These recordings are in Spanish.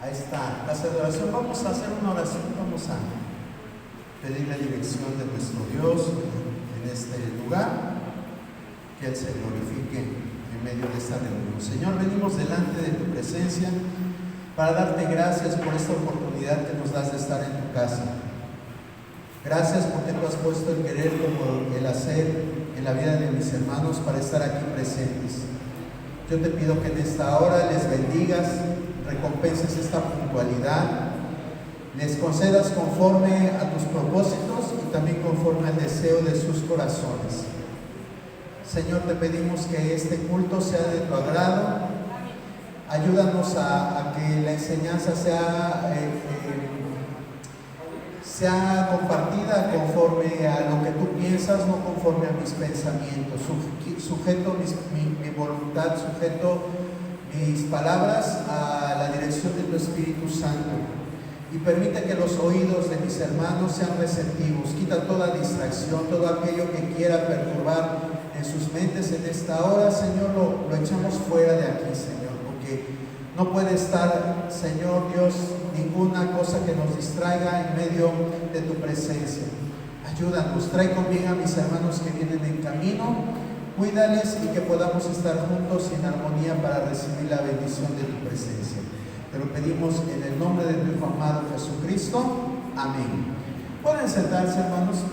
a esta casa de oración. Vamos a hacer una oración, vamos a pedir la dirección de nuestro Dios en este lugar, que Él se glorifique en medio de esta reunión. Señor, venimos delante de tu presencia para darte gracias por esta oportunidad que nos das de estar en tu casa. Gracias porque tú has puesto el querer como el hacer en la vida de mis hermanos para estar aquí presentes. Yo te pido que en esta hora les bendigas, recompenses esta puntualidad, les concedas conforme a tus propósitos y también conforme al deseo de sus corazones. Señor, te pedimos que este culto sea de tu agrado. Ayúdanos a que la enseñanza sea compartida conforme a lo que tú piensas, no conforme a mis pensamientos. Sujeto mi voluntad, sujeto mis palabras a la dirección de tu Espíritu Santo. Y permite que los oídos de mis hermanos sean receptivos. Quita toda distracción, todo aquello que quiera perturbar en sus mentes en esta hora. Señor, lo echamos fuera de aquí, Señor, porque no puede estar, Señor Dios, ninguna cosa que nos distraiga en medio de tu presencia. Ayúdanos, trae con bien a mis hermanos que vienen en camino, cuídales y que podamos estar juntos en armonía para recibir la bendición de tu presencia. Te lo pedimos en el nombre de tu Hijo amado Jesucristo. Amén. Pueden sentarse, hermanos.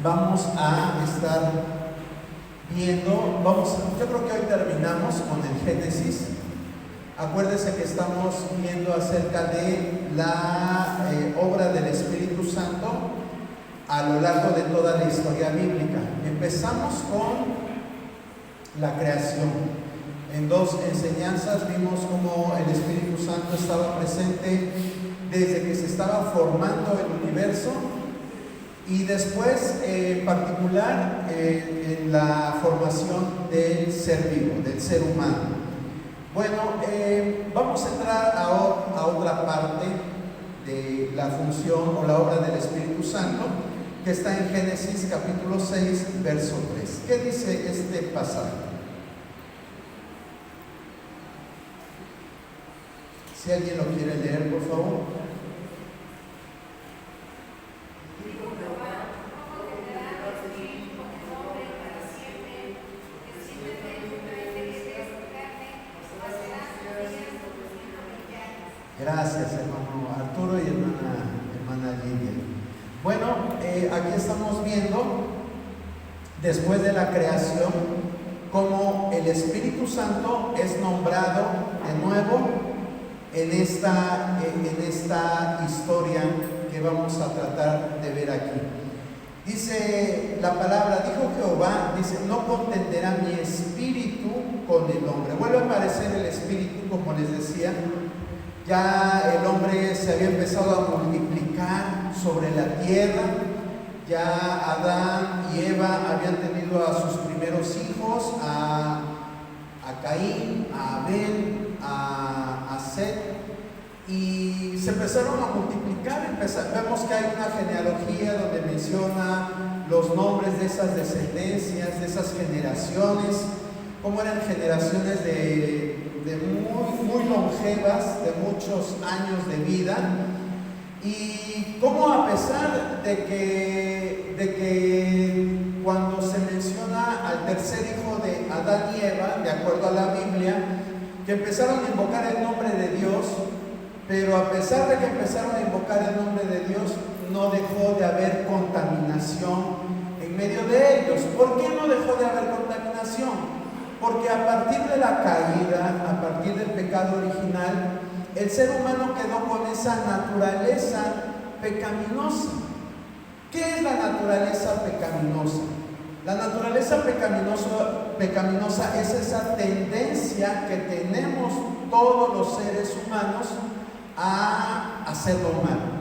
Vamos a estar viendo, yo creo que hoy terminamos con el Génesis. Acuérdense que estamos viendo acerca de la obra del Espíritu Santo a lo largo de toda la historia bíblica. Empezamos con la creación. En dos enseñanzas vimos cómo el Espíritu Santo estaba presente desde que se estaba formando el universo y después en particular en la formación del ser vivo, del ser humano. Bueno, vamos a entrar a otra parte de la función o la obra del Espíritu Santo, que está en Génesis capítulo 6, verso 3. ¿Qué dice este pasaje? Si alguien lo quiere leer, por favor. Gracias, hermano Arturo y hermana Lidia. Bueno, aquí estamos viendo, después de la creación, cómo el Espíritu Santo es nombrado de nuevo en esta historia que vamos a tratar de ver aquí. Dice la palabra, dijo Jehová, dice, no contenderá mi espíritu con el hombre. Vuelve a aparecer el espíritu, como les decía. Ya el hombre se había empezado a multiplicar sobre la tierra. Ya Adán y Eva habían tenido a sus primeros hijos, a Caín, a Abel, a Set, y se empezaron a multiplicar. Vemos que hay una genealogía donde menciona los nombres de esas descendencias, de esas generaciones, como eran generaciones de muy longevas, de muchos años de vida, y cómo a pesar de que cuando se menciona al tercer hijo de Adán y Eva, de acuerdo a la Biblia, que empezaron a invocar el nombre de Dios, pero a pesar de que empezaron a invocar el nombre de Dios, no dejó de haber contaminación en medio de ellos. ¿Por qué no dejó de haber contaminación? Porque a partir de la caída, a partir del pecado original, el ser humano quedó con esa naturaleza pecaminosa. ¿Qué es la naturaleza pecaminosa? La naturaleza pecaminosa es esa tendencia que tenemos todos los seres humanos a hacer lo malo.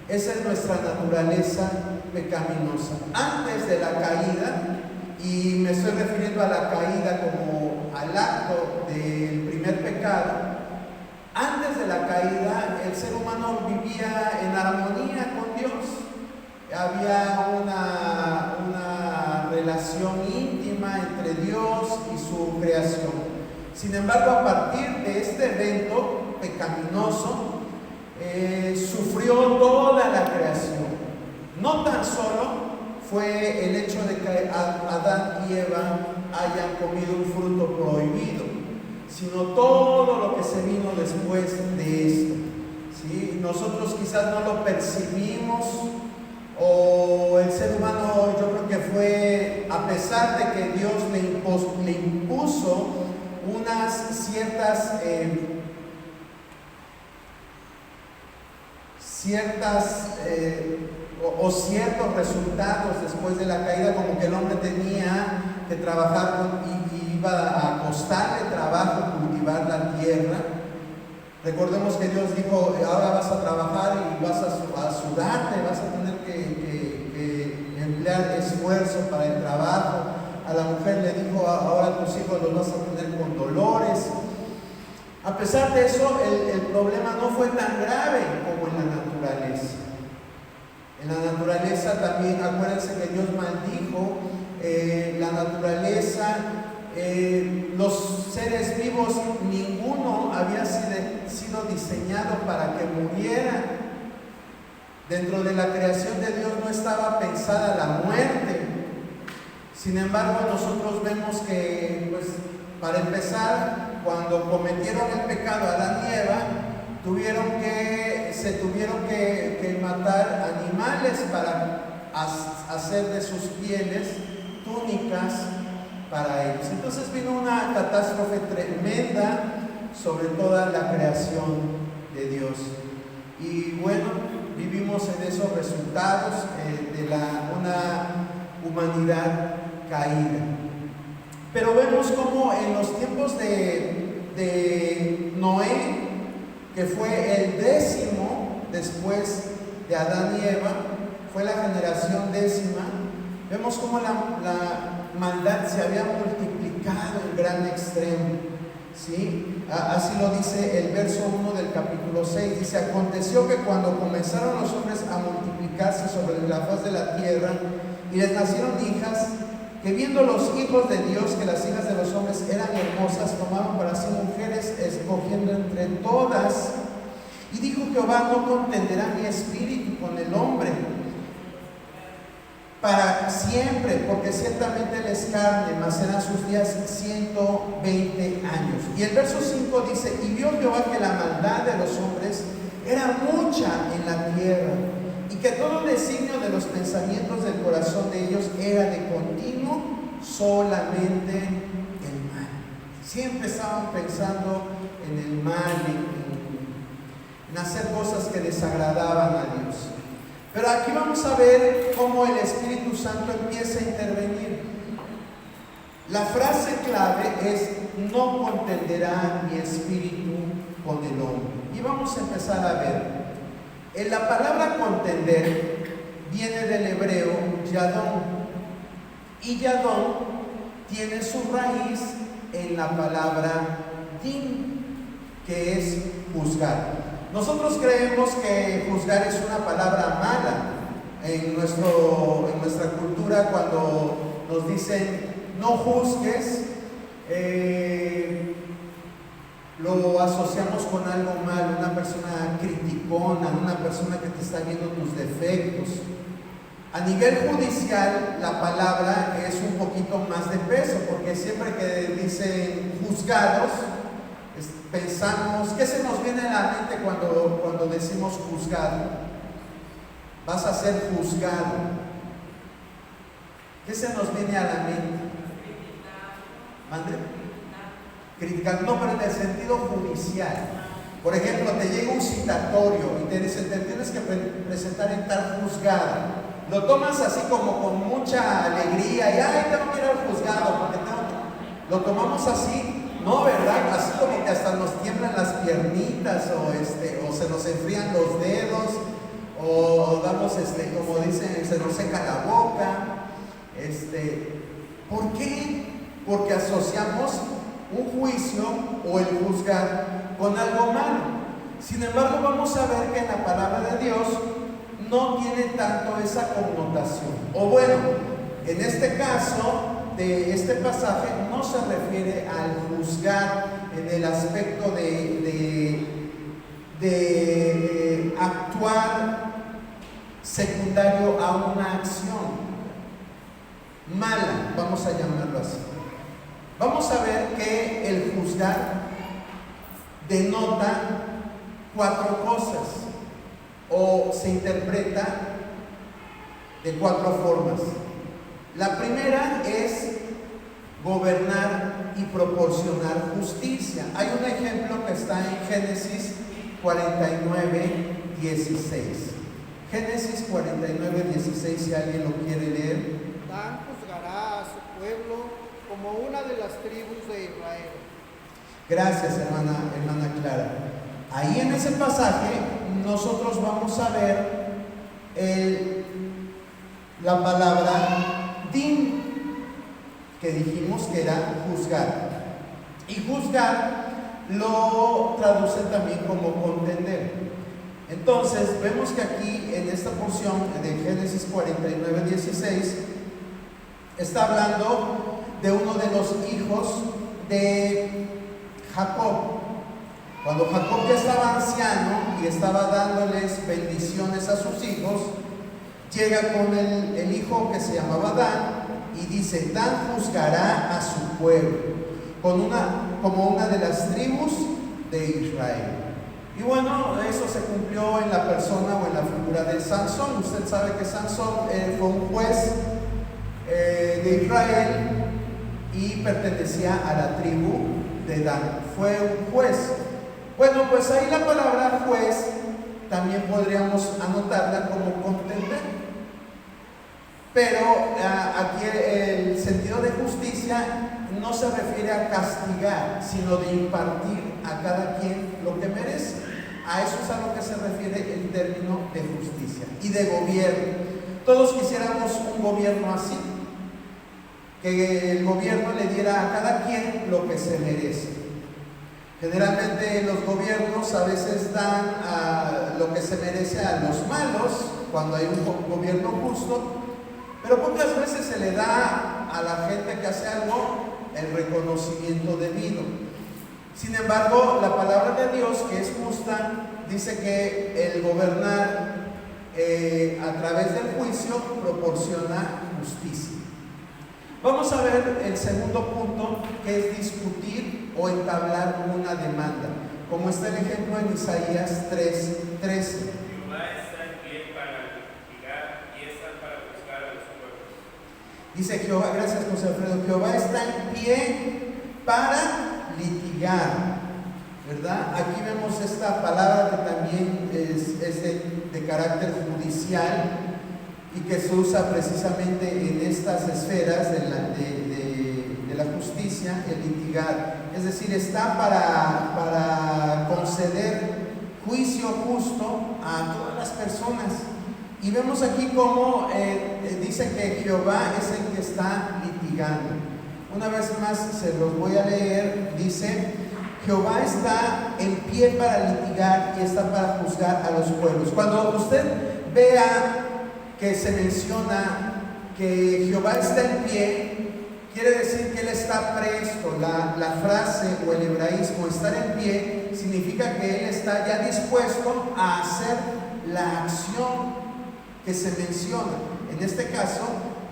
Esa es nuestra naturaleza pecaminosa. Antes de la caída, y me estoy refiriendo a la caída como al acto del primer pecado, antes de la caída el ser humano vivía en armonía con Dios. Había una relación íntima entre Dios y su creación. Sin embargo, a partir de este evento pecaminoso, sufrió toda la creación. No tan solo fue el hecho de que Adán y Eva hayan comido un fruto prohibido, sino todo lo que se vino después de esto, ¿sí? Nosotros quizás no lo percibimos, o el ser humano, yo creo que fue, a pesar de que Dios le impuso unas ciertas ciertos resultados después de la caída, como que el hombre tenía que trabajar y iba a costarle trabajo cultivar la tierra. Recordemos que Dios dijo: ahora vas a trabajar y vas a sudarte, vas a tener que emplear esfuerzo para el trabajo. A la mujer le dijo: ahora tus hijos los vas a tener con dolores. A pesar de eso, el problema no fue tan grave como en la naturaleza. En la naturaleza también, acuérdense que Dios maldijo la naturaleza, los seres vivos, ninguno había sido diseñado para que muriera. Dentro de la creación de Dios no estaba pensada la muerte. Sin embargo, nosotros vemos que, pues, para empezar, cuando cometieron el pecado Adán y Eva, se tuvieron que matar animales para hacer de sus pieles túnicas para ellos. Entonces vino una catástrofe tremenda sobre toda la creación de Dios. Y bueno, vivimos en esos resultados de una humanidad caída. Pero vemos como en los tiempos de Noé, que fue el 10º después de Adán y Eva, fue la generación 10ª, vemos como la maldad se había multiplicado en gran extremo, ¿sí? Así lo dice el verso 1 del capítulo 6, dice: aconteció que cuando comenzaron los hombres a multiplicarse sobre la faz de la tierra, y les nacieron hijas, que viendo los hijos de Dios que las hijas de los hombres eran hermosas, tomaron para sí mujeres, escogiendo entre todas. Y dijo Jehová: no contenderá mi espíritu con el hombre para siempre, porque ciertamente él es carne, mas serán sus días 120 años. Y el verso 5 dice: y vio Jehová que la maldad de los hombres era mucha en la tierra, y que todo designio de los pensamientos del corazón de ellos era de continuo solamente el mal. Siempre estaban pensando en el mal, en hacer cosas que desagradaban a Dios. Pero aquí vamos a ver cómo el Espíritu Santo empieza a intervenir. La frase clave es: no contenderá mi espíritu con el hombre. Y vamos a empezar a ver. En la palabra contender viene del hebreo yadón, y yadón tiene su raíz en la palabra din, que es juzgar. Nosotros creemos que juzgar es una palabra mala. En nuestra cultura, cuando nos dicen no juzgues, lo asociamos con algo malo, una persona criticona, una persona que te está viendo tus defectos. A nivel judicial, la palabra es un poquito más de peso, porque siempre que dicen juzgados, pensamos, ¿qué se nos viene a la mente cuando decimos juzgado? Vas a ser juzgado. ¿Qué se nos viene a la mente? ¿Mande? Criticar, no, pero en el sentido judicial. Por ejemplo, te llega un citatorio y te dicen: te tienes que presentar en tal juzgado. Lo tomas así como con mucha alegría y ¡ay, tengo que ir al juzgado! Porque lo tomamos así. No, ¿verdad? Así como que hasta nos tiemblan las piernitas, o se nos enfrían los dedos, o damos, como dicen, se nos seca la boca. ¿Por qué? Porque asociamos un juicio o el juzgar con algo malo. Sin embargo, vamos a ver que en la palabra de Dios no tiene tanto esa connotación. O bueno, en este caso de este pasaje no se refiere al juzgar en el aspecto de de actuar secundario a una acción mala, vamos a llamarlo así. Vamos a ver que el juzgar denota 4 cosas o se interpreta de 4 formas. La primera es gobernar y proporcionar justicia. Hay un ejemplo que está en Génesis 49:16. Génesis 49:16, si alguien lo quiere leer. Dan juzgará a su pueblo como una de las tribus de Israel. Gracias, hermana Clara. Ahí en ese pasaje nosotros vamos a ver la palabra din, que dijimos que era juzgar. Y juzgar lo traducen también como contender. Entonces vemos que aquí en esta porción de Génesis 49:16 está hablando de uno de los hijos de Jacob. Cuando Jacob ya estaba anciano y estaba dándoles bendiciones a sus hijos, llega con el hijo que se llamaba Dan y dice: Dan juzgará a su pueblo como una de las tribus de Israel. Y bueno, eso se cumplió en la persona o en la figura de Sansón. Usted sabe que Sansón fue un juez de Israel y pertenecía a la tribu de Dan. Fue un juez. Bueno, pues ahí la palabra juez también podríamos anotarla como contender. Pero aquí el sentido de justicia no se refiere a castigar, sino de impartir a cada quien lo que merece. A eso es a lo que se refiere el término de justicia y de gobierno. Todos quisiéramos un gobierno así, que el gobierno le diera a cada quien lo que se merece. Generalmente los gobiernos a veces dan lo que se merece a los malos cuando hay un gobierno justo, pero pocas veces se le da a la gente que hace algo el reconocimiento debido. Sin embargo, la palabra de Dios, que es justa, dice que el gobernar a través del juicio proporciona justicia. Vamos a ver el segundo punto, que es discutir o entablar una demanda, como está el ejemplo en Isaías 3:13. Jehová está en pie para litigar y está para juzgar a los pueblos. Dice Jehová, gracias José Alfredo, Jehová está en pie para litigar, ¿verdad? Aquí vemos esta palabra que también es de carácter judicial y que se usa precisamente en estas esferas de la justicia, el litigar. Es decir, está para conceder juicio justo a todas las personas. Y vemos aquí cómo dice que Jehová es el que está litigando. Una vez más se los voy a leer. Dice: Jehová está en pie para litigar y está para juzgar a los pueblos. Cuando usted vea que se menciona que Jehová está en pie, quiere decir que Él está presto. La frase o el hebraísmo estar en pie significa que Él está ya dispuesto a hacer la acción que se menciona, en este caso,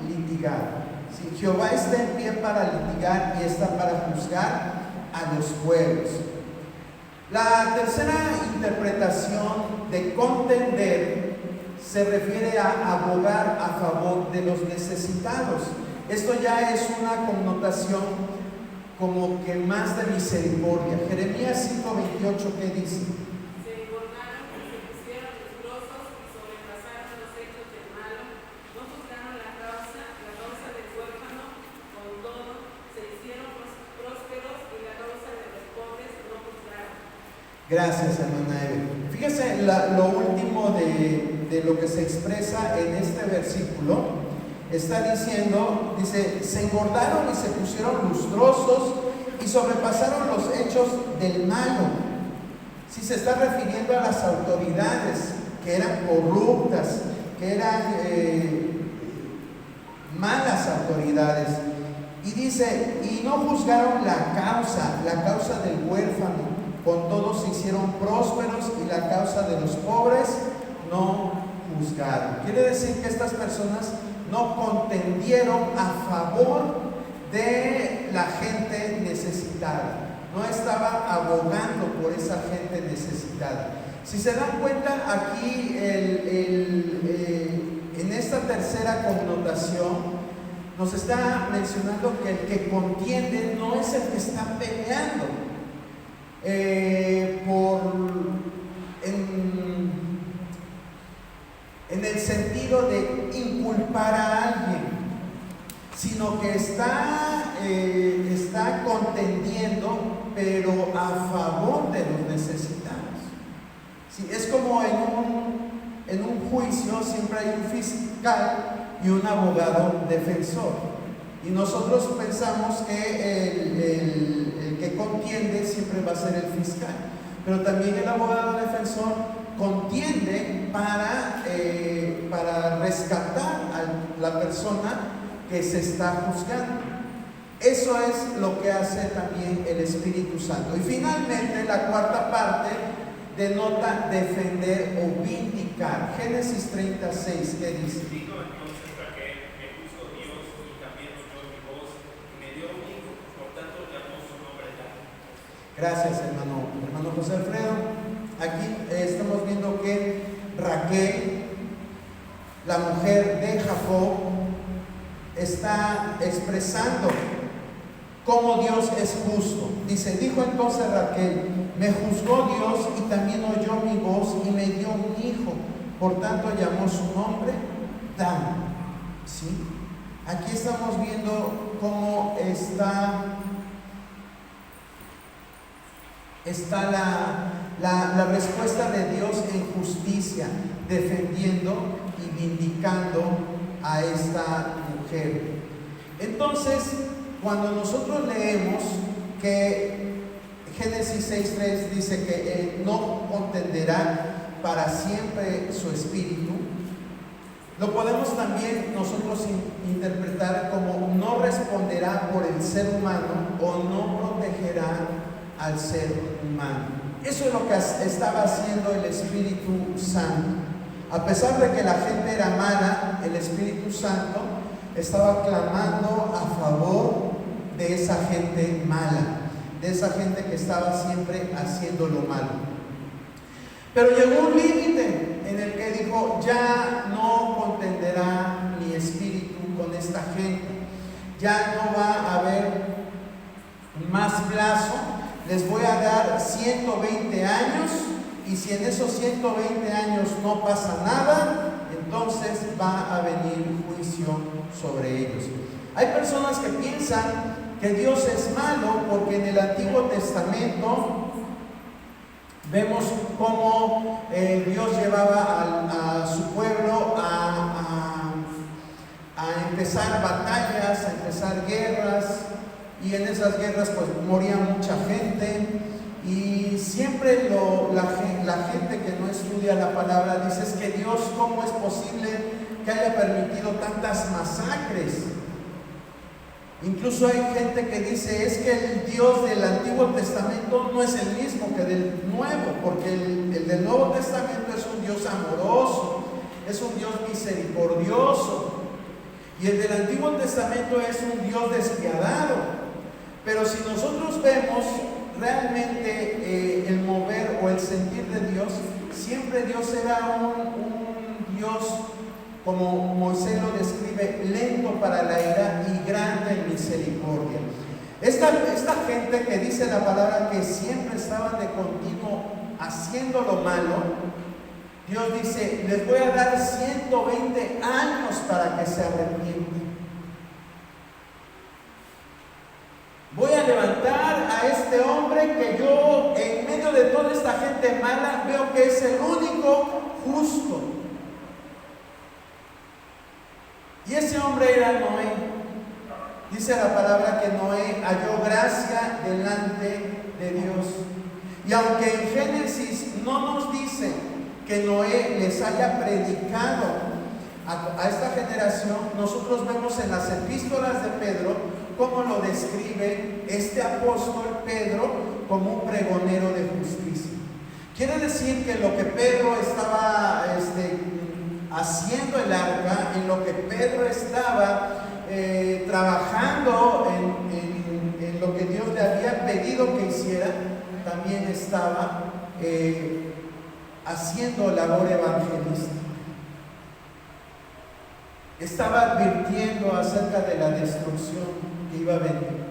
litigar. Si Jehová está en pie para litigar y está para juzgar a los pueblos. La tercera interpretación de contender se refiere a abogar a favor de los necesitados. Esto ya es una connotación como que más de misericordia. Jeremías 5:28, ¿qué dice? Se engordaron y se pusieron desgrosos y sobrepasaron los hechos del malo, no juzgaron la causa del huérfano, con todo se hicieron prósperos y la causa de los pobres no juzgaron. Gracias, hermana Eve. Fíjese lo último de lo que se expresa en este versículo. Está diciendo, dice, se engordaron y se pusieron lustrosos y sobrepasaron los hechos del malo. Si se está refiriendo a las autoridades que eran corruptas, que eran malas autoridades. Y dice, y no juzgaron la causa del huérfano. con todo se hicieron prósperos y la causa de los pobres no juzgaron. Quiere decir que estas personas no contendieron a favor de la gente necesitada, no estaban abogando por esa gente necesitada. Si se dan cuenta aquí en esta tercera connotación nos está mencionando que el que contiende no es el que está peleando en el sentido de inculpar a alguien, sino que está contendiendo, pero a favor de los necesitados. Sí, es como en un juicio siempre hay un fiscal y un abogado defensor. Y nosotros pensamos que el que contiende siempre va a ser el fiscal. Pero también el abogado defensor contiende para rescatar a la persona que se está juzgando. Eso es lo que hace también el Espíritu Santo. Y finalmente la cuarta parte denota defender o vindicar. Génesis 36, ¿qué dice? Dijo entonces Raquel, me puso Dios y también oyó mi voz y me dio un hijo, por tanto llamó su nombre Dan. Gracias, hermano José Alfredo. Aquí estamos viendo que Raquel, la mujer de Jacob, está expresando cómo Dios es justo. Dice, dijo entonces Raquel, me juzgó Dios y también oyó mi voz y me dio un hijo, por tanto llamó su nombre Dan. ¿Sí? Aquí estamos viendo cómo está la respuesta de Dios en justicia, defendiendo y vindicando a esta mujer. Entonces, cuando nosotros leemos que Génesis 6:3 dice que Él no contenderá para siempre su espíritu, lo podemos también nosotros interpretar como no responderá por el ser humano o no protegerá al ser humano. Eso es lo que estaba haciendo el Espíritu Santo. A pesar de que la gente era mala, el Espíritu Santo estaba clamando a favor de esa gente mala, de esa gente que estaba siempre haciendo lo malo. Pero llegó un límite en el que dijo, ya no contenderá mi espíritu con esta gente, ya no va a haber más plazo, les voy a dar 120 años y si en esos 120 años no pasa nada, entonces va a venir juicio sobre ellos. Hay personas que piensan que Dios es malo porque en el Antiguo Testamento vemos cómo Dios llevaba a su pueblo a empezar batallas, a empezar guerras, y en esas guerras pues moría mucha gente, y siempre la gente que no estudia la palabra dice, es que Dios, ¿cómo es posible que haya permitido tantas masacres? Incluso hay gente que dice, es que el Dios del Antiguo Testamento no es el mismo que del Nuevo, porque el del Nuevo Testamento es un Dios amoroso, es un Dios misericordioso, y el del Antiguo Testamento es un Dios despiadado. Pero si nosotros vemos realmente el mover o el sentir de Dios, siempre Dios era un Dios, como Moisés lo describe, lento para la ira y grande en misericordia. Esta gente que dice la palabra que siempre estaban de continuo haciendo lo malo, Dios dice, les voy a dar 120 años para que se arrepientan. Voy a levantar a este hombre que yo, en medio de toda esta gente mala, veo que es el único justo. Y ese hombre era Noé. Dice la palabra que Noé halló gracia delante de Dios. Y aunque en Génesis no nos dice que Noé les haya predicado a esta generación, nosotros vemos en las epístolas de Pedro cómo lo describe este apóstol Pedro como un pregonero de justicia. Quiere decir que lo que Pedro estaba haciendo el arca, en lo que Pedro estaba trabajando en lo que Dios le había pedido que hiciera, también estaba haciendo labor evangelística. Estaba advirtiendo acerca de la destrucción que iba a venir.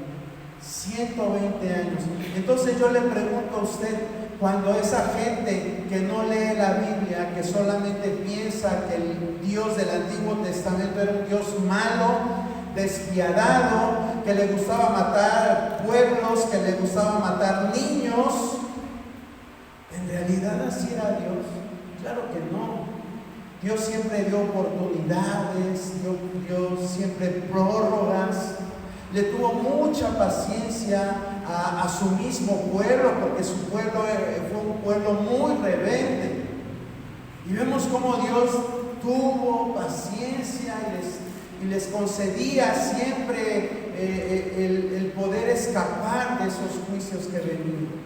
120 años. Entonces yo le pregunto a usted, cuando esa gente que no lee la Biblia, que solamente piensa que el Dios del Antiguo Testamento era un Dios malo, despiadado, que le gustaba matar pueblos, que le gustaba matar niños, ¿en realidad así era Dios? Claro que no. Dios siempre dio oportunidades, dio siempre prórrogas, le tuvo mucha paciencia a su mismo pueblo, porque su pueblo fue un pueblo muy rebelde. Y vemos cómo Dios tuvo paciencia y les concedía siempre el poder escapar de esos juicios que venían.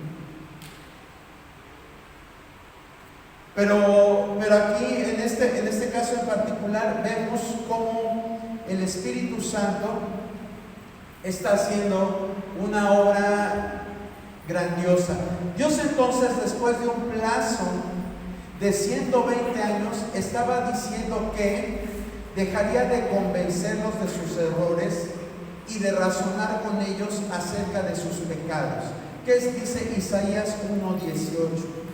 Pero aquí, en este caso en particular, vemos cómo el Espíritu Santo está haciendo una obra grandiosa. Dios entonces, después de un plazo de 120 años, estaba diciendo que dejaría de convencerlos de sus errores y de razonar con ellos acerca de sus pecados. ¿Qué dice Isaías 1:18?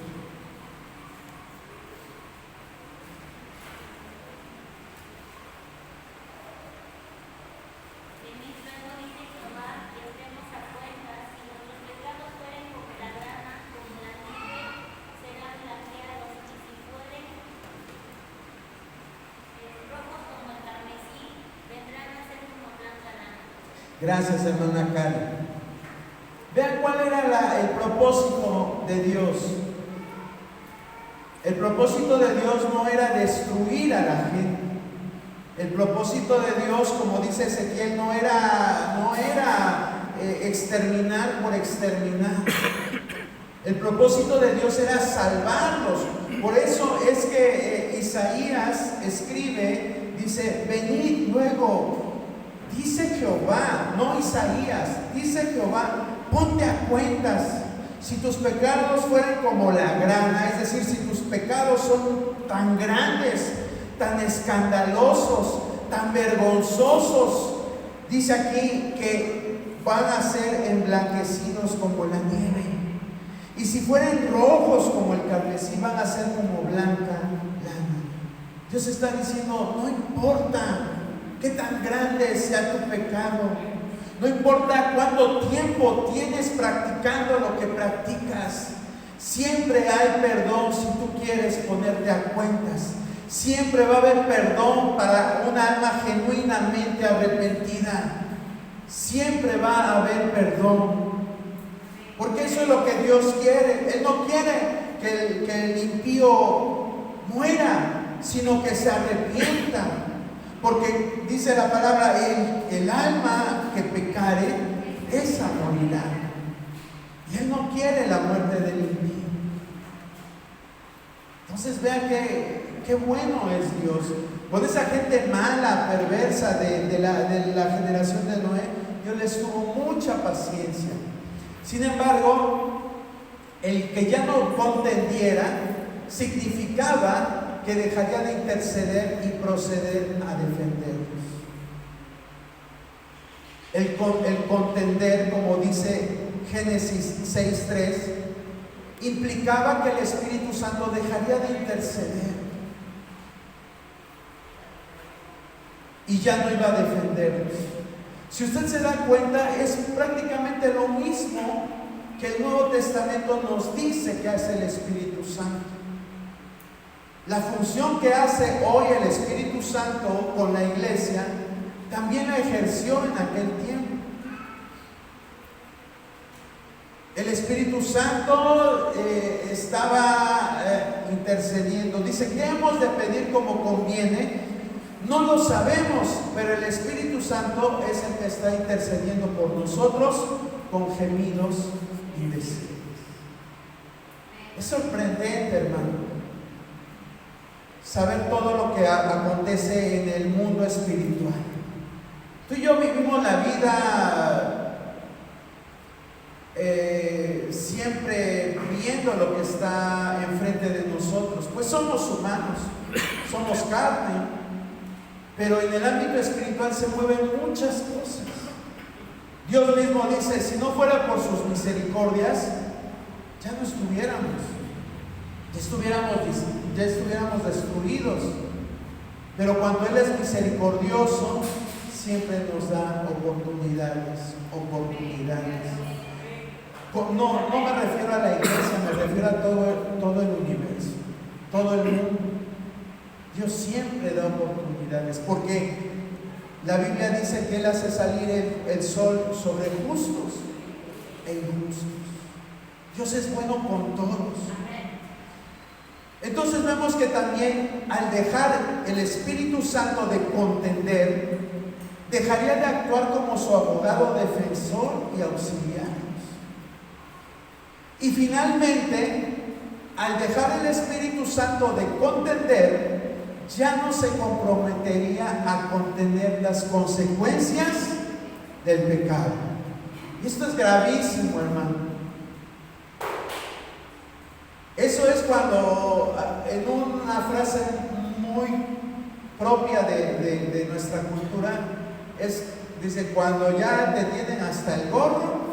Gracias, hermana Cari. Vean cuál era el propósito de Dios. El propósito de Dios no era destruir a la gente. El propósito de Dios, como dice Ezequiel, no era exterminar por exterminar. El propósito de Dios era salvarlos. Por eso es que Isaías escribe, dice, venid luego. Dice Jehová, no Isaías, dice Jehová, ponte a cuentas. Si tus pecados fueran como la grana, es decir, si tus pecados son tan grandes, tan escandalosos, tan vergonzosos, dice aquí que van a ser emblanquecidos como la nieve. Y si fueran rojos como el carmesí, van a ser como blanca lana. Dios está diciendo, no importa qué tan grande sea tu pecado, no importa cuánto tiempo tienes practicando lo que practicas, siempre hay perdón si tú quieres ponerte a cuentas. Siempre va a haber perdón para un alma genuinamente arrepentida. Siempre va a haber perdón. Porque eso es lo que Dios quiere. Él no quiere que el impío muera, sino que se arrepienta. Porque dice la palabra, el alma que pecare, esa morirá. Y Él no quiere la muerte del impío. Entonces vean qué bueno es Dios. Con esa gente mala, perversa de la generación de Noé, Dios les tuvo mucha paciencia. Sin embargo, el que ya no contendiera significaba que dejaría de interceder y proceder a defenderlos. El contender, como dice Génesis 6:3, implicaba que el Espíritu Santo dejaría de interceder y ya no iba a defenderlos. Si usted se da cuenta, es prácticamente lo mismo que el Nuevo Testamento nos dice que hace el Espíritu Santo. La función que hace hoy el Espíritu Santo con la iglesia, también la ejerció en aquel tiempo. El Espíritu Santo estaba intercediendo. Dice, ¿qué hemos de pedir como conviene? No lo sabemos, pero el Espíritu Santo es el que está intercediendo por nosotros con gemidos y desees. Es sorprendente, hermano, saber todo lo que acontece en el mundo espiritual. Tú y yo vivimos la vida siempre viendo lo que está enfrente de nosotros, pues somos humanos, somos carne, pero en el ámbito espiritual se mueven muchas cosas. Dios mismo dice, si no fuera por sus misericordias, ya no estuviéramos, ya estuviéramos destruidos. Pero cuando Él es misericordioso, siempre nos da oportunidades. No me refiero a la iglesia, me refiero a todo el universo, todo el mundo. Dios siempre da oportunidades, porque la Biblia dice que Él hace salir el sol sobre justos e injustos. Dios es bueno con todos. Entonces vemos que también al dejar el Espíritu Santo de contender, dejaría de actuar como su abogado defensor y auxiliar. Y finalmente, al dejar el Espíritu Santo de contender, ya no se comprometería a contener las consecuencias del pecado. Y esto es gravísimo, hermano. Eso es cuando, en una frase muy propia de nuestra cultura, dice, cuando ya te tienen hasta el gorro,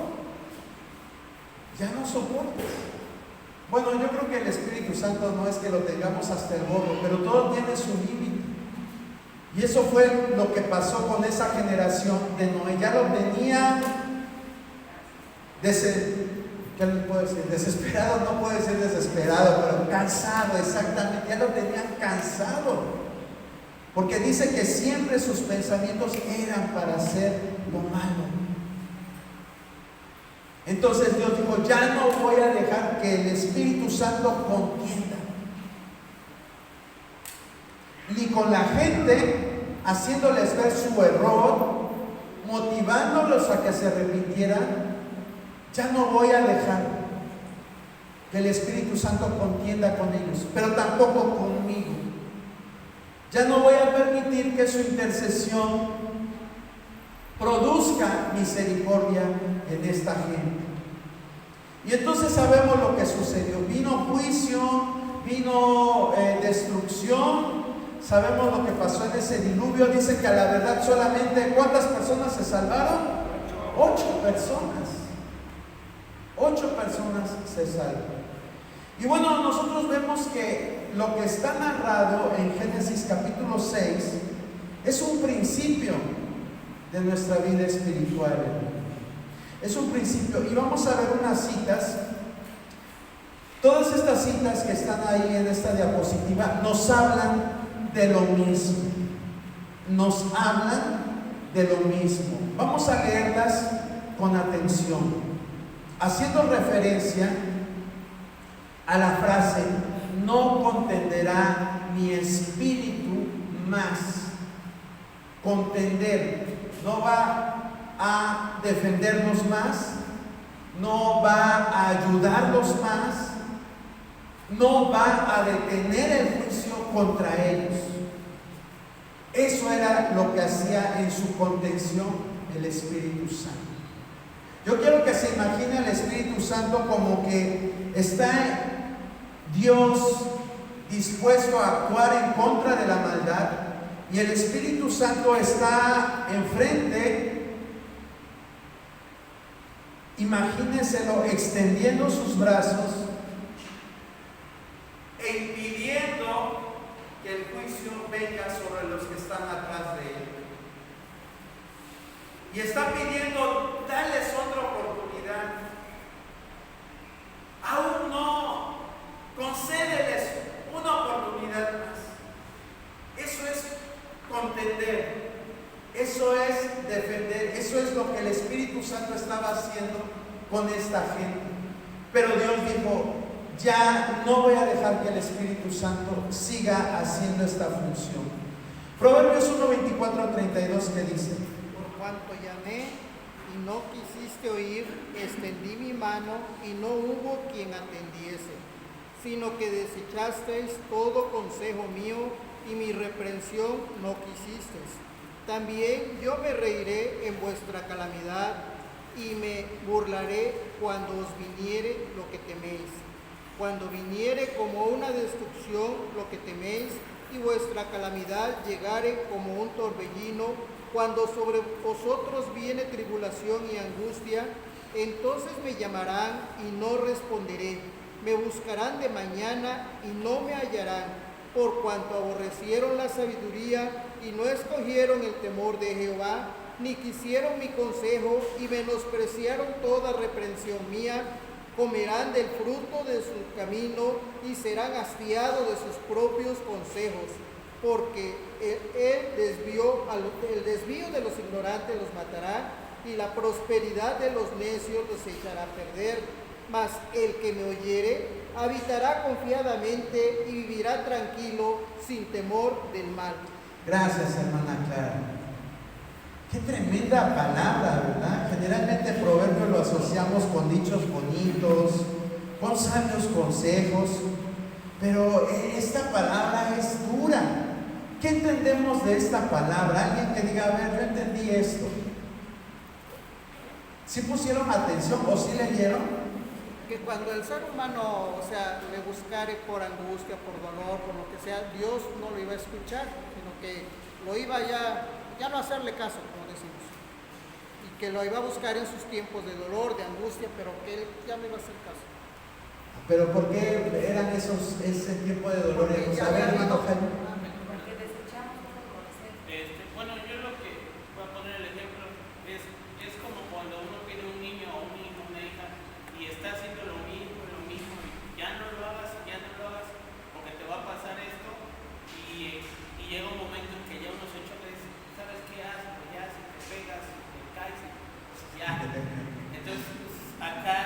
ya no soportas. Bueno, yo creo que el Espíritu Santo no es que lo tengamos hasta el gorro, pero todo tiene su límite. Y eso fue lo que pasó con esa generación de Noé. Ya lo tenían, ¿qué le puedo decir? Desesperado, no puede ser desesperado, pero cansado, exactamente. Ya lo tenían cansado. Porque dice que siempre sus pensamientos eran para hacer lo malo. Entonces Dios dijo, ya no voy a dejar que el Espíritu Santo contienda ni con la gente, haciéndoles ver su error, motivándolos a que se arrepintieran. Ya no voy a dejar que el Espíritu Santo contienda con ellos, pero tampoco conmigo. Ya no voy a permitir que su intercesión produzca misericordia en esta gente. Y entonces sabemos lo que sucedió. Vino juicio, vino destrucción. Sabemos lo que pasó en ese diluvio. Dice que a la verdad solamente, ¿cuántas personas se salvaron? 8 personas. 8 personas se salvan. Y bueno, nosotros vemos que lo que está narrado en Génesis capítulo 6 es un principio de nuestra vida espiritual. Es un principio, y vamos a ver unas citas. Todas estas citas que están ahí en esta diapositiva nos hablan de lo mismo. Nos hablan de lo mismo. Vamos a leerlas con atención, haciendo referencia a la frase, no contenderá mi espíritu más. Contender no va a defendernos más, no va a ayudarlos más, no va a detener el juicio contra ellos. Eso era lo que hacía en su contención el Espíritu Santo. Yo quiero que se imagine al Espíritu Santo como que está Dios dispuesto a actuar en contra de la maldad, y el Espíritu Santo está enfrente. Imagínenselo extendiendo sus brazos e impidiendo que el juicio venga sobre los que están atrás de él. Y está pidiendo, dales otra oportunidad. Aún no, concédeles una oportunidad más. Eso es contender. Eso es defender, eso es lo que el Espíritu Santo estaba haciendo con esta gente. Pero Dios dijo, ya no voy a dejar que el Espíritu Santo siga haciendo esta función. Proverbios 1, 24 a 32, ¿qué dice? Por cuanto llamé y no quisiste oír, extendí mi mano y no hubo quien atendiese, sino que desechasteis todo consejo mío y mi reprensión no quisisteis. También yo me reiré en vuestra calamidad y me burlaré cuando os viniere lo que teméis. Cuando viniere como una destrucción lo que teméis y vuestra calamidad llegare como un torbellino, cuando sobre vosotros viene tribulación y angustia, entonces me llamarán y no responderé. Me buscarán de mañana y no me hallarán, por cuanto aborrecieron la sabiduría y no escogieron el temor de Jehová, ni quisieron mi consejo y menospreciaron toda reprensión mía. Comerán del fruto de su camino y serán hastiados de sus propios consejos, porque el desvío de los ignorantes los matará y la prosperidad de los necios los echará a perder. Mas el que me oyere habitará confiadamente y vivirá tranquilo sin temor del mal. Gracias, hermana Clara. Qué tremenda palabra, ¿verdad? Generalmente proverbios lo asociamos con dichos bonitos, con sabios consejos, pero esta palabra es dura. ¿Qué entendemos de esta palabra? Alguien que diga, a ver, yo entendí esto. ¿Sí pusieron atención o sí leyeron? Que cuando el ser humano, le buscare por angustia, por dolor, por lo que sea, Dios no lo iba a escuchar, sino que lo iba ya no a hacerle caso, como decimos, y que lo iba a buscar en sus tiempos de dolor, de angustia, pero que él ya no iba a hacer caso. ¿Pero por qué eran ese tiempo de dolor? Porque A ver, hermano Jaime. Porque desechamos todo conocimiento. Bueno, yo lo que voy a poner el ejemplo es como cuando uno tiene un niño o un hijo, una hija, y está haciendo lo mismo, y ya no lo hagas, porque te va a pasar esto, y llega un momento en que ya uno se choca y dice, ¿sabes qué haces? Pues ya, si te pegas, si te caes, pues ya. Entonces, acá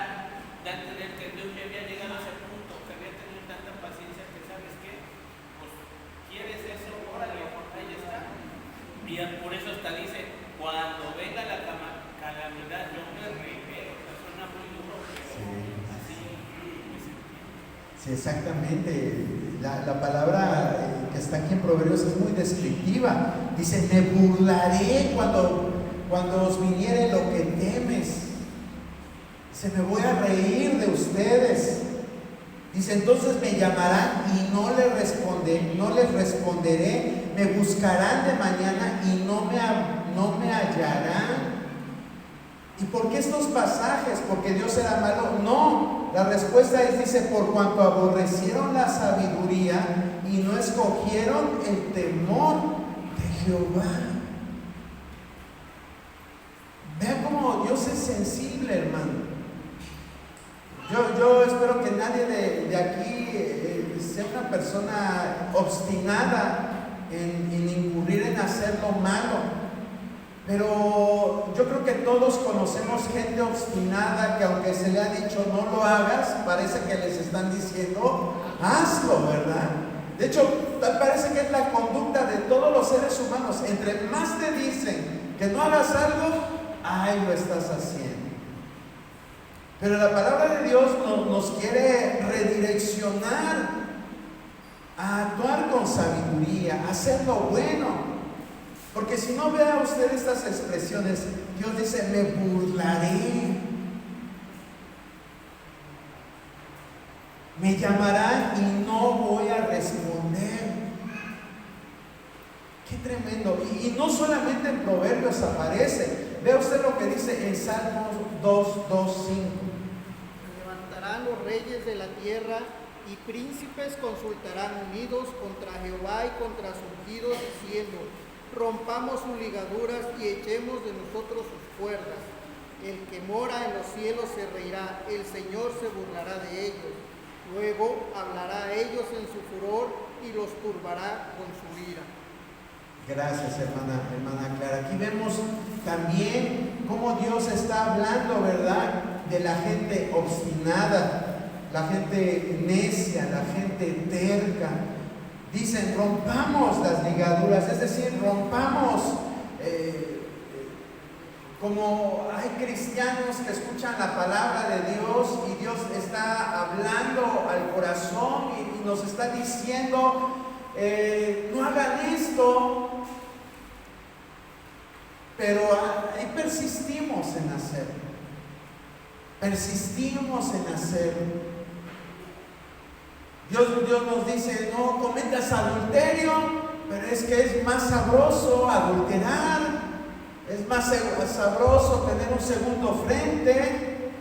da a entender que Dios ya había llegado a ese punto, que había tenido tanta paciencia que, ¿sabes qué? Pues, ¿quieres eso? Órale, ahí está. Y por eso hasta dice, cuando venga la calamidad, yo me reiré. O sea, suena muy duro, pero así. Sí, exactamente. La palabra que está aquí en Proverbios es muy descriptiva. Dice, me burlaré cuando os viniere lo que temes. Dice, me voy a reír de ustedes. Dice, entonces me llamarán y no les responderé. Me buscarán de mañana y no me hallarán. ¿Y por qué estos pasajes? ¿Porque Dios era malo? No, la respuesta es, dice, por cuanto aborrecieron la sabiduría y no escogieron el temor de Jehová. Vean cómo Dios es sensible, hermano. Yo espero que nadie de aquí sea una persona obstinada en incurrir en hacer lo malo. Pero yo creo que todos conocemos gente obstinada que aunque se le ha dicho no lo hagas, parece que les están diciendo hazlo, ¿verdad? De hecho, parece que es la conducta de todos los seres humanos. Entre más te dicen que no hagas algo, ay, lo estás haciendo. Pero la palabra de Dios nos quiere redireccionar a actuar con sabiduría, a hacer lo bueno. Porque si no, vea usted estas expresiones, Dios dice, me burlaré. Me llamarán y no voy a responder. Qué tremendo. Y no solamente en Proverbios aparece. Vea usted lo que dice en Salmos 2:5. Levantarán los reyes de la tierra y príncipes consultarán unidos contra Jehová y contra su ungido, diciendo, rompamos sus ligaduras y echemos de nosotros sus cuerdas. El que mora en los cielos se reirá, el Señor se burlará de ellos. Luego hablará a ellos en su furor y los turbará con su ira. Gracias, hermana Clara. Aquí vemos también cómo Dios está hablando, ¿verdad?, de la gente obstinada, la gente necia, la gente terca. Dicen, rompamos las ligaduras, es decir, rompamos como hay cristianos que escuchan la palabra de Dios y Dios está hablando al corazón y nos está diciendo, no hagan esto, pero ahí persistimos en hacerlo. Persistimos en hacerlo. Dios nos dice, no cometas adulterio, pero es que es más sabroso adulterar, es más sabroso tener un segundo frente.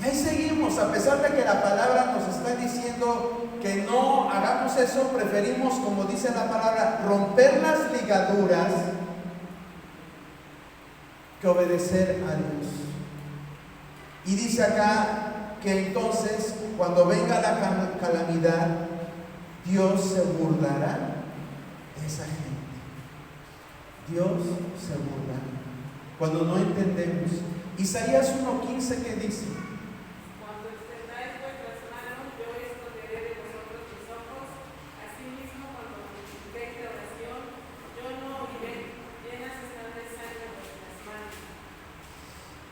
Y ahí seguimos, a pesar de que la palabra nos está diciendo que no hagamos eso, preferimos, como dice la palabra, romper las ligaduras que obedecer a Dios. Y dice acá que entonces, cuando venga la calamidad, Dios se burlará de esa gente. Dios se burlará. Cuando no entendemos. Isaías 1:15, ¿qué dice? Cuando extendáis vuestras manos, yo esconderé de vosotros mis ojos. Asimismo, cuando multipliquéis la oración, yo no oiré. Llenas están de sangre vuestras manos.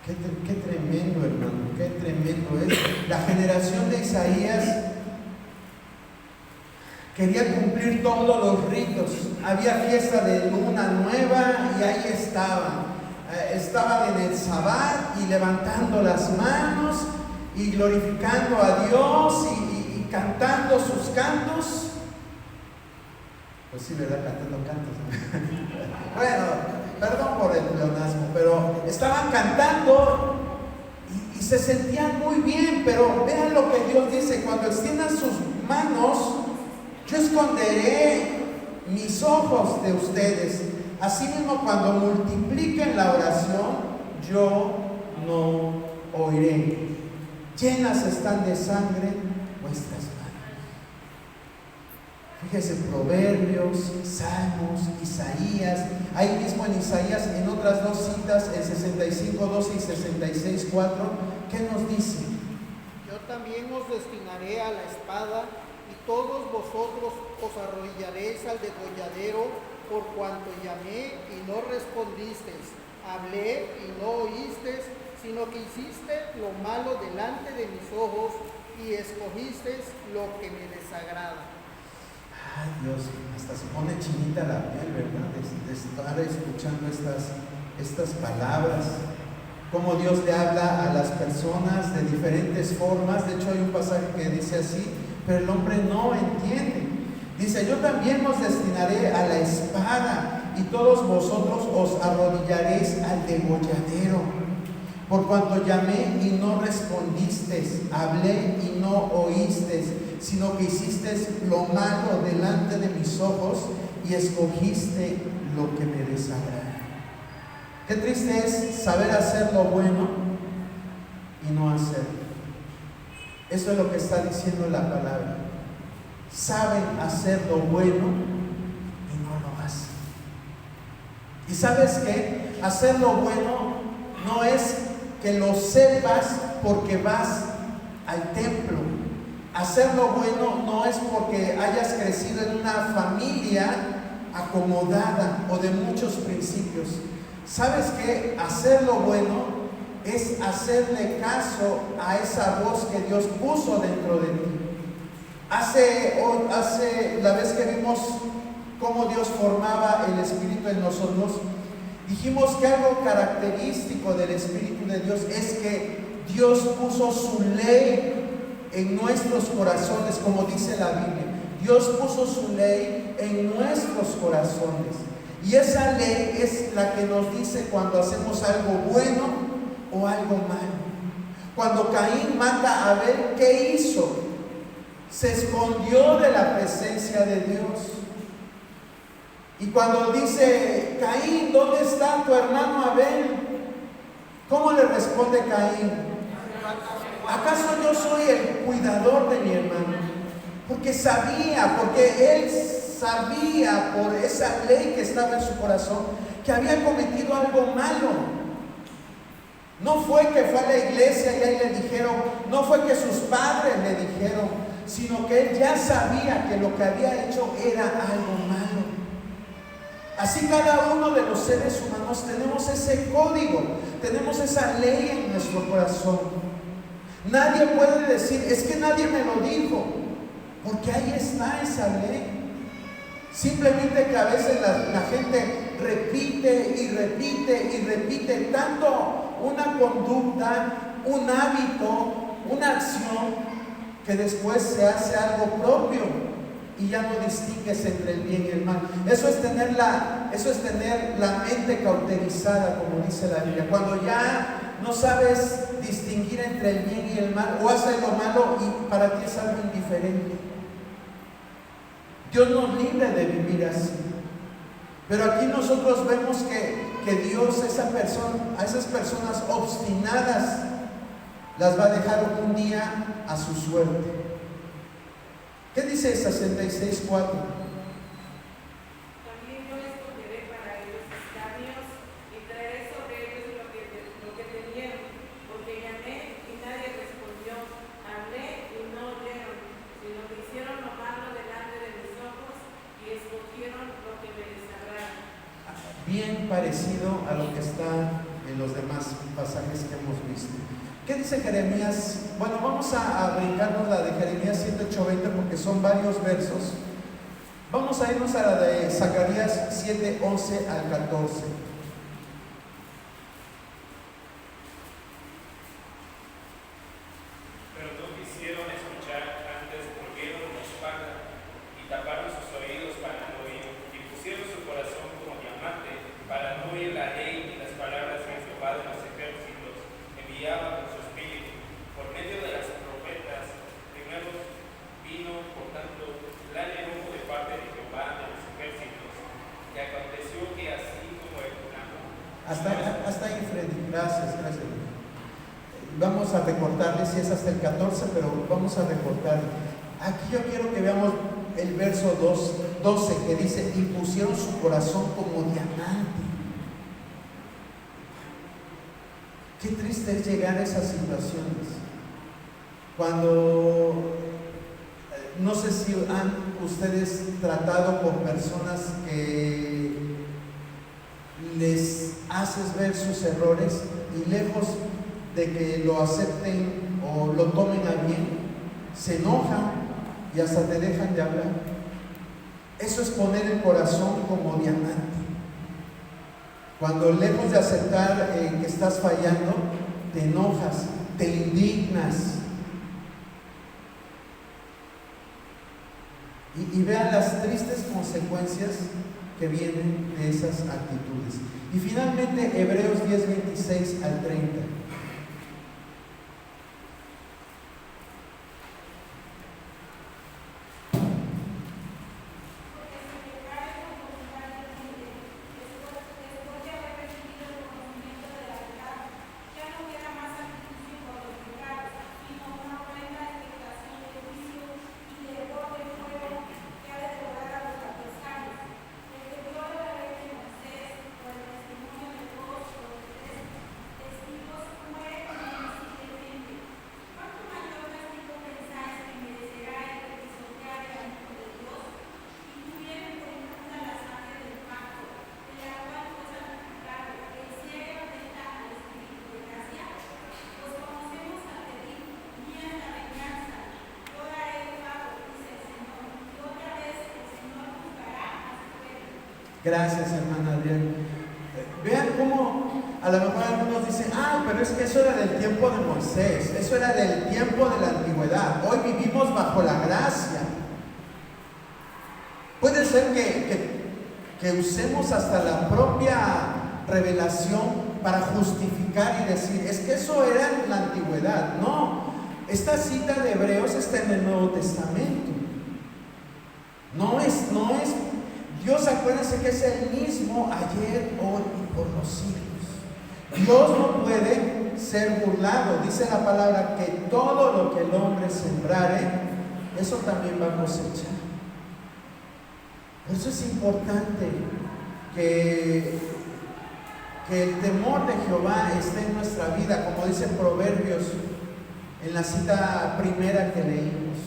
Qué tremendo, hermano, qué tremendo es. La generación de Isaías quería cumplir todos los ritos. Había fiesta de luna nueva y ahí estaban. Estaban en el Sabbat y levantando las manos y glorificando a Dios y cantando sus cantos. Pues sí, ¿verdad? Cantando cantos. Bueno, perdón por el pleonasmo, pero estaban cantando y se sentían muy bien, pero vean lo que Dios dice: cuando extiendan sus manos, yo esconderé mis ojos de ustedes. Asimismo, cuando multipliquen la oración, yo no oiré. Llenas están de sangre vuestras manos. Fíjese, Proverbios, Salmos, Isaías. Ahí mismo en Isaías, en otras dos citas, en 65:12 y 66:4, ¿qué nos dice? Yo también os destinaré a la espada, y todos vosotros os arrodillaréis al degolladero, por cuanto llamé y no respondisteis, hablé y no oísteis, sino que hiciste lo malo delante de mis ojos y escogisteis lo que me desagrada. Ay, Dios, hasta se pone chinita la piel, ¿verdad? De estar escuchando estas palabras. Cómo Dios le habla a las personas de diferentes formas. De hecho, hay un pasaje que dice así, pero el hombre no entiende. Dice: yo también os destinaré a la espada, y todos vosotros os arrodillaréis al degolladero. Por cuanto llamé y no respondisteis, hablé y no oísteis, sino que hicisteis lo malo delante de mis ojos y escogiste lo que me desagrada. Qué triste es saber hacer lo bueno y no hacerlo. Eso es lo que está diciendo la palabra. Saben hacer lo bueno y no lo hacen. ¿Y sabes qué? Hacer lo bueno no es que lo sepas porque vas al templo. Hacer lo bueno no es porque hayas crecido en una familia acomodada o de muchos principios. ¿Sabes qué? Hacer lo bueno es hacerle caso a esa voz que Dios puso dentro de ti. Hace la vez que vimos cómo Dios formaba el Espíritu en nosotros, dijimos que algo característico del Espíritu de Dios es que Dios puso su ley en nuestros corazones, como dice la Biblia. Dios puso su ley en nuestros corazones. Y esa ley es la que nos dice cuando hacemos algo bueno o algo malo. Cuando Caín mata a Abel, ¿qué hizo? Se escondió de la presencia de Dios. Y cuando dice: Caín, ¿dónde está tu hermano Abel? ¿Cómo le responde Caín? ¿Acaso yo soy el cuidador de mi hermano? Porque él sabía por esa ley que estaba en su corazón que había cometido algo malo. No fue que fue a la iglesia y ahí le dijeron, no fue que sus padres le dijeron, sino que él ya sabía que lo que había hecho era algo malo. Así cada uno de los seres humanos tenemos ese código, tenemos esa ley en nuestro corazón. Nadie puede decir, es que nadie me lo dijo, porque ahí está esa ley. Simplemente que a veces la gente repite y repite y repite tanto una conducta, un hábito, una acción, que después se hace algo propio y ya no distingues entre el bien y el mal. Eso es tener la mente cauterizada, como dice la Biblia. Cuando ya no sabes distinguir entre el bien y el mal, o haces lo malo y para ti es algo indiferente. Dios nos libre de vivir así. Pero aquí nosotros vemos que Dios a esas personas obstinadas las va a dejar un día a su suerte. ¿Qué dice 66:4? También yo escogeré para ellos escarnios y traeré sobre ellos lo que temieron, porque llamé y nadie respondió, hablé y no oyeron, sino que hicieron lo malo delante de mis ojos y escogieron lo que me desagrada. Bien parecido a lo que está en los demás pasajes que hemos visto. ¿Qué dice Jeremías? Bueno, vamos a brincarnos la de Jeremías 7:8-20 porque son varios versos. Vamos a irnos a la de Zacarías 7:11 al 14. Pero no quisieron escuchar, antes volvieron la espalda y taparon sus oídos para no oír, y pusieron su corazón como diamante para no oír la ley y las palabras que Jehová de los ejércitos enviaba con su espíritu. Por medio de las profetas, primero vino, por tanto, gran enojo de parte de Jehová de los ejércitos, que aconteció que así como el Hasta ahí, Freddy. Gracias. Vamos a recortarle, si es hasta el 14, pero vamos a recortarle. Aquí yo quiero que veamos el verso 12 que dice, y pusieron su corazón como diamante. Qué triste es llegar a esas situaciones. Cuando, no sé si han ustedes tratado con personas que les haces ver sus errores y lejos de que lo acepten o lo tomen a bien, se enojan y hasta te dejan de hablar. Eso es poner el corazón como diamante. Cuando lejos de aceptar que estás fallando, te enojas, te indignas. Y vean las tristes consecuencias que vienen de esas actitudes. Y finalmente Hebreos 10:26 al 30. Gracias, hermana Adrián. Vean cómo a lo mejor algunos dicen, pero es que eso era del tiempo de Moisés, eso era del tiempo de la antigüedad. Hoy vivimos bajo la gracia. Puede ser que usemos hasta la propia revelación para justificar y decir, es que eso era en la antigüedad. No, esta cita de Hebreos está en el Nuevo Testamento. No es Dios, acuérdense que es el mismo ayer, hoy y por los siglos. Dios no puede ser burlado. Dice la palabra que todo lo que el hombre sembrare, eso también va a cosechar. Por eso es importante que el temor de Jehová esté en nuestra vida, como dice Proverbios en la cita primera que leímos.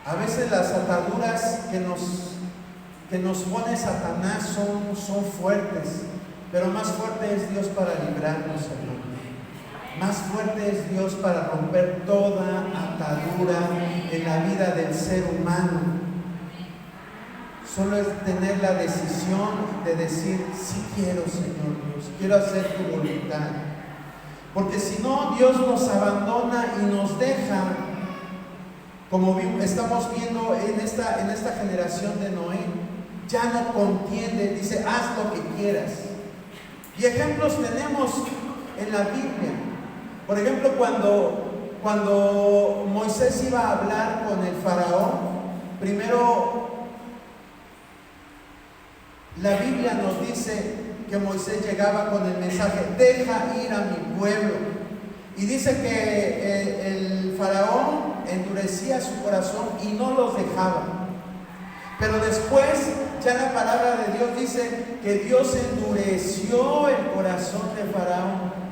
A veces las ataduras que nos pone Satanás son fuertes, pero más fuerte es Dios para librarnos, hermano. Más fuerte es Dios para romper toda atadura en la vida del ser humano. Solo es tener la decisión de decir, sí quiero, Señor Dios, quiero hacer tu voluntad. Porque si no, Dios nos abandona y nos deja, como estamos viendo en esta generación de Noé, ya no contiende, dice, haz lo que quieras. Y ejemplos tenemos en la Biblia. Por ejemplo, cuando Moisés iba a hablar con el faraón, primero la Biblia nos dice que Moisés llegaba con el mensaje, deja ir a mi pueblo. Y dice que el faraón endurecía su corazón y no los dejaba. Pero después, ya la palabra de Dios dice que Dios endureció el corazón de faraón.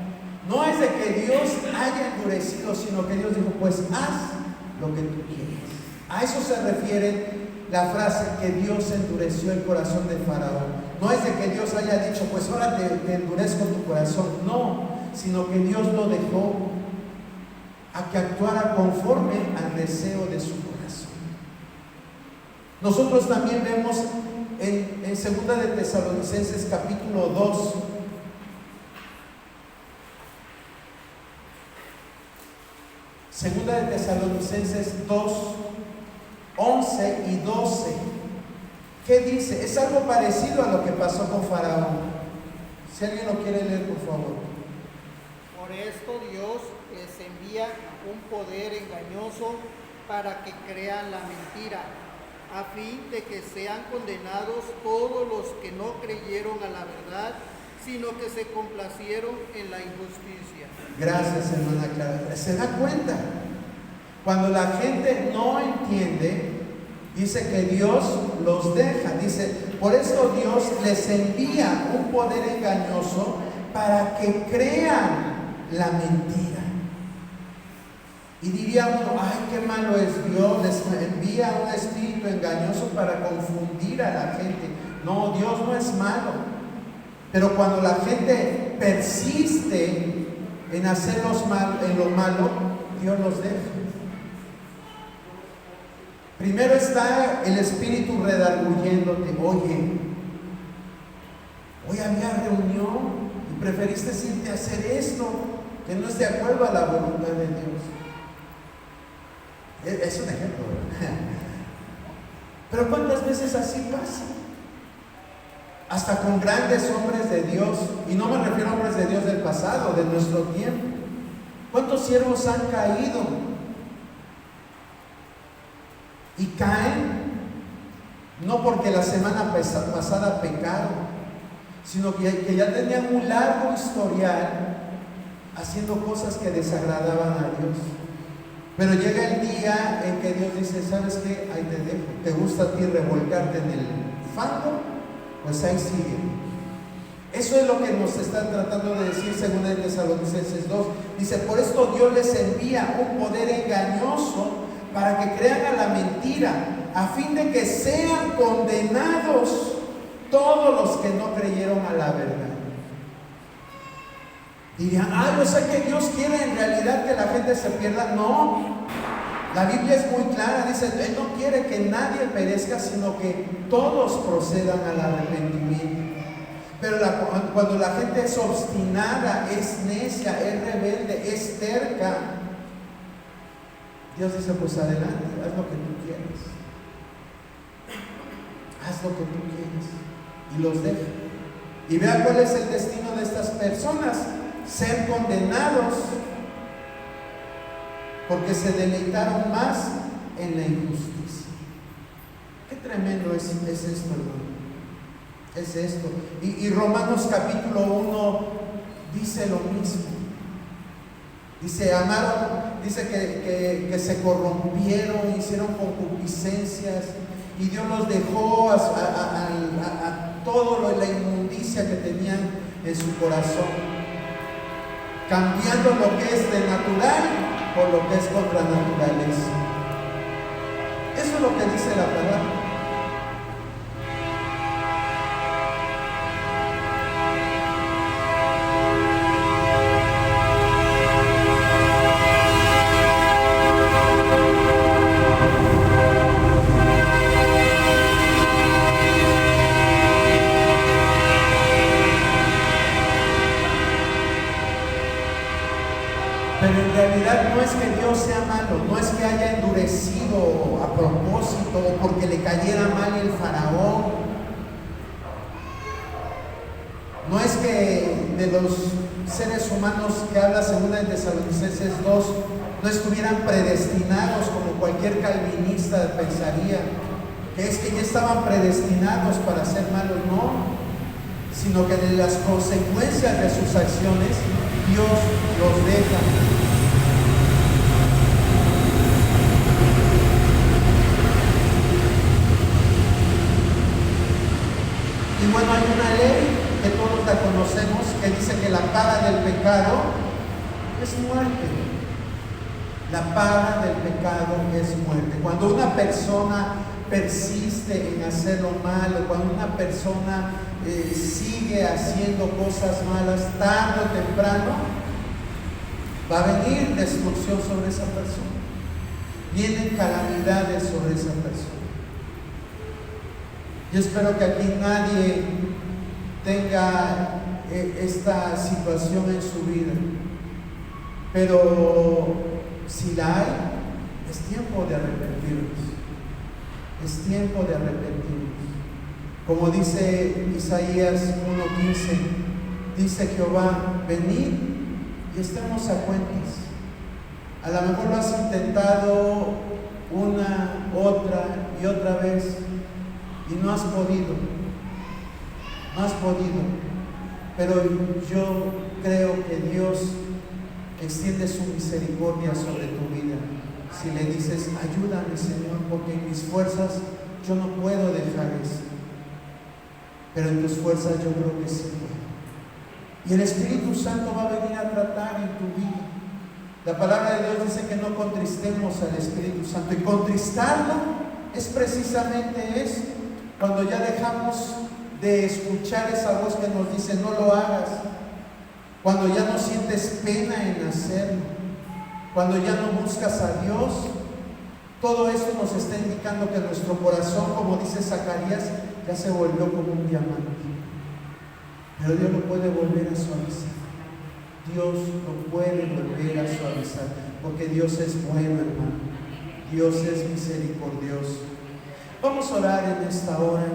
No es de que Dios haya endurecido, sino que Dios dijo, pues haz lo que tú quieras. A eso se refiere la frase que Dios endureció el corazón de faraón. No es de que Dios haya dicho, pues ahora te endurezco tu corazón. No, sino que Dios lo dejó a que actuara conforme al deseo de su corazón. Nosotros también vemos en 2 de Tesalonicenses capítulo 2, Segunda de Tesalonicenses 2, 11 y 12. ¿Qué dice? Es algo parecido a lo que pasó con Faraón. Si alguien lo quiere leer, por favor. Por esto Dios les envía un poder engañoso para que crean la mentira, a fin de que sean condenados todos los que no creyeron a la verdad, sino que se complacieron en la injusticia. Gracias, hermana Clara. ¿Se da cuenta? Cuando la gente no entiende, dice que Dios los deja. Dice, por eso Dios les envía un poder engañoso para que crean la mentira. Y diría uno, ay, qué malo es Dios, les envía un espíritu engañoso para confundir a la gente. No, Dios no es malo. Pero cuando la gente persiste en hacer lo malo, Dios los deja. Primero está el espíritu redarguyéndote, oye, hoy había reunión y preferiste irte a hacer esto, que no es de acuerdo a la voluntad de Dios. Es un ejemplo, ¿verdad? Pero ¿cuántas veces así pasa? Hasta con grandes hombres de Dios, y no me refiero a hombres de Dios del pasado, de nuestro tiempo. ¿Cuántos siervos han caído? Y caen no porque la semana pasada pecaron, sino que ya tenían un largo historial haciendo cosas que desagradaban a Dios. Pero llega el día en que Dios dice, ¿sabes qué? Ahí te dejo. ¿Te gusta a ti revolcarte en el fango? Pues ahí sigue. Eso es lo que nos está tratando de decir 2 de Tesalonicenses 2. Dice, por esto Dios les envía un poder engañoso para que crean a la mentira, a fin de que sean condenados todos los que no creyeron a la verdad. Dirían, yo sé que Dios quiere en realidad que la gente se pierda. No, la Biblia es muy clara, dice, Él no quiere que nadie perezca, sino que todos procedan al arrepentimiento. Pero cuando la gente es obstinada, es necia, es rebelde, es terca, Dios dice, pues adelante, haz lo que tú quieras. Haz lo que tú quieras. Y los deja. Y vea cuál es el destino de estas personas: ser condenados porque se deleitaron más en la injusticia. Qué tremendo es esto, hermano. Es esto. Y Romanos capítulo 1 dice lo mismo. Dice, amaron, dice que se corrompieron, hicieron concupiscencias, y Dios los dejó a todo la inmundicia que tenían en su corazón, cambiando lo que es de natural por lo que es contra naturaleza. Eso es lo que dice la palabra. Pero en realidad no es que Dios sea malo, no es que haya endurecido a propósito o porque le cayera mal el faraón. No es que de los seres humanos que habla 2 de Tesalonicenses 2 no estuvieran predestinados como cualquier calvinista pensaría, que es que ya estaban predestinados para ser malos, no, sino que de las consecuencias de sus acciones Dios los deja. Y bueno, hay una ley que todos la conocemos que dice que la paga del pecado es muerte. La paga del pecado es muerte. Cuando una persona persiste en hacer lo malo, cuando una persona sigue haciendo cosas malas, tarde o temprano va a venir destrucción sobre esa persona. Vienen calamidades sobre esa persona. Yo espero que aquí nadie tenga esta situación en su vida, pero si la hay, es tiempo de arrepentirnos. Es tiempo de arrepentirnos. Como dice Isaías 1:15, dice Jehová, venid y estemos a cuentas. A lo mejor lo has intentado una, otra y otra vez y no has podido. No has podido. Pero yo creo que Dios extiende su misericordia sobre tu vida. Si le dices, ayúdame Señor, porque en mis fuerzas yo no puedo dejar esto. Pero en tus fuerzas yo creo que sí. Y el Espíritu Santo va a venir a tratar en tu vida. La palabra de Dios dice que no contristemos al Espíritu Santo. Y contristarlo es precisamente eso. Cuando ya dejamos de escuchar esa voz que nos dice no lo hagas. Cuando ya no sientes pena en hacerlo. Cuando ya no buscas a Dios. Todo esto nos está indicando que nuestro corazón, como dice Zacarías, ya se volvió como un diamante. Pero Dios lo puede volver a suavizar. Dios lo puede volver a suavizar. Porque Dios es bueno, hermano. Dios es misericordioso. Vamos a orar en esta hora.